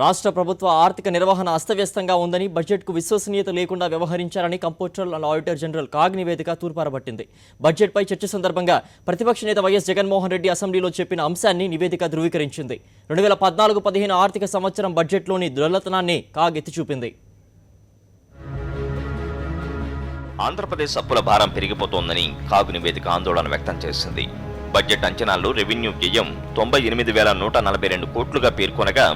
రాష్ట్ర ప్రభుత్వ ఆర్థిక నిర్వహణ అస్తవ్యస్తంగా ఉందని, బడ్జెట్కు విశ్వసనీయత లేకుండా వ్యవహరించారని comptroller and auditor general CAG నివేదిక తూర్పారబట్టింది. బడ్జెట్పై చర్చ సందర్భంగా ప్రతిపక్ష నేత వైఎస్ జగన్మోహన్ రెడ్డి అసెంబ్లీలో చెప్పిన అంశాన్ని నివేదిక ధృవీకరించింది. 2014-15 ఆర్థిక సంవత్సరం బడ్జెట్లోని దుర్లతనాన్ని కాగ్ ఎత్తిచూపింది. ఆంధ్రప్రదేశ్ అప్పుల భారం పెరిగిపోతోందని కాగ్ నివేదిక ఆందోళన వ్యక్తం చేసింది. బడ్జెట్ అంచనాల్లో రెవెన్యూ వ్యయం 98,142 కోట్లుగా పేర్కొనగా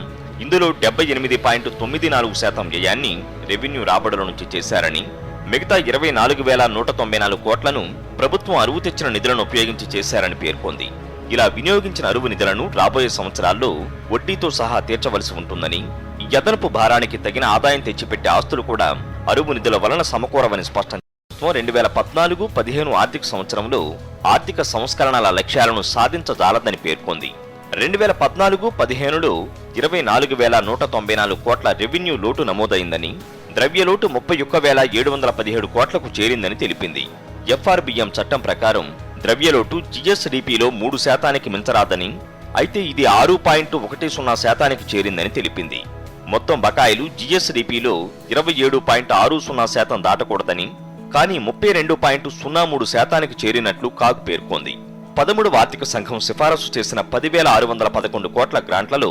ఇందులో 78.94% వ్యయాన్ని రెవెన్యూ రాబడుల నుంచి చేశారని, మిగతా 24,194 కోట్లను ప్రభుత్వం అరువు తెచ్చిన నిధులను ఉపయోగించి చేశారని పేర్కొంది. ఇలా వినియోగించిన అరువు నిధులను రాబోయే సంవత్సరాల్లో వడ్డీతో సహా తీర్చవలసి ఉంటుందని, ఈ అదనపు భారానికి తగిన ఆదాయం తెచ్చిపెట్టే ఆస్తులు కూడా అరువు నిధుల వలన సమకూరవని స్పష్టం చేస్తూ 2014-15 ఆర్థిక సంవత్సరంలో ఆర్థిక సంస్కరణల లక్ష్యాలను సాధించజాలదని పేర్కొంది. 2014-15లో 24,194 కోట్ల రెవెన్యూ లోటు నమోదైందని, ద్రవ్యలోటు 31,717 కోట్లకు చేరిందని తెలిపింది. ఎఫ్ఆర్బిఎం చట్టం ప్రకారం ద్రవ్యలోటు జిఎస్డిపిలో 3% మించరాదని, అయితే ఇది 6.10% చేరిందని తెలిపింది. మొత్తం బకాయిలు జిఎస్డిపిలో 27.60% దాటకూడదని, కానీ 32.03% చేరినట్లు కాగ్ పేర్కొంది. 13వ ఆర్థిక సంఘం సిఫారసు చేసిన 10,611 కోట్ల గ్రాంట్లలో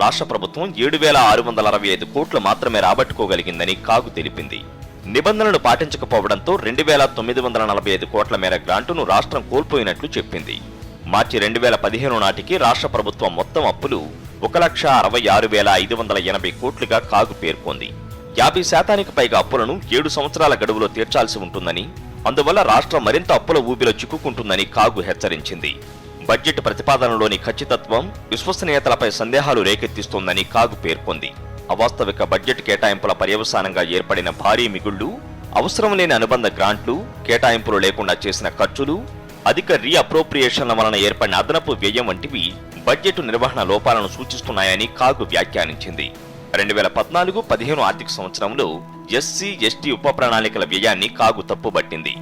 రాష్ట్ర ప్రభుత్వం 7,665 కోట్లు మాత్రమే రాబట్టుకోగలిగిందని కాగ్ తెలిపింది. నిబంధనలు పాటించకపోవడంతో 2,945 కోట్ల మేర గ్రాంటును రాష్ట్రం కోల్పోయినట్లు చెప్పింది. మార్చి 2015 నాటికి రాష్ట్ర ప్రభుత్వం మొత్తం అప్పులు 1,66,580 కోట్లుగా కాగ్ పేర్కొంది. 50% పైగా అప్పులను 7 సంవత్సరాల గడువులో తీర్చాల్సి ఉంటుందని, అందువల్ల రాష్ట్రం మరింత అప్పుల ఊబిలో చిక్కుకుంటుందని కాగ్ హెచ్చరించింది. బడ్జెట్ ప్రతిపాదనలోని ఖచ్చితత్వం, విశ్వసనీయతలపై సందేహాలు రేకెత్తిస్తోందని కాగ్ పేర్కొంది. అవాస్తవిక బడ్జెట్ కేటాయింపుల పర్యవసానంగా ఏర్పడిన భారీ మిగుళ్లు, అవసరం లేని అనుబంధ గ్రాంట్లు, కేటాయింపులు లేకుండా చేసిన ఖర్చులు, అధిక రీఅప్రోప్రియేషన్ల వలన ఏర్పడిన అదనపు వ్యయం వంటివి బడ్జెట్ నిర్వహణ లోపాలను సూచిస్తున్నాయని కాగ్ వ్యాఖ్యానించింది. 2014-15 ఆర్థిక సంవత్సరంలో ఎస్సీ, ఎస్టీ ఉప ప్రణాళికల వ్యయాన్ని కాగ్ తప్పుబట్టింది.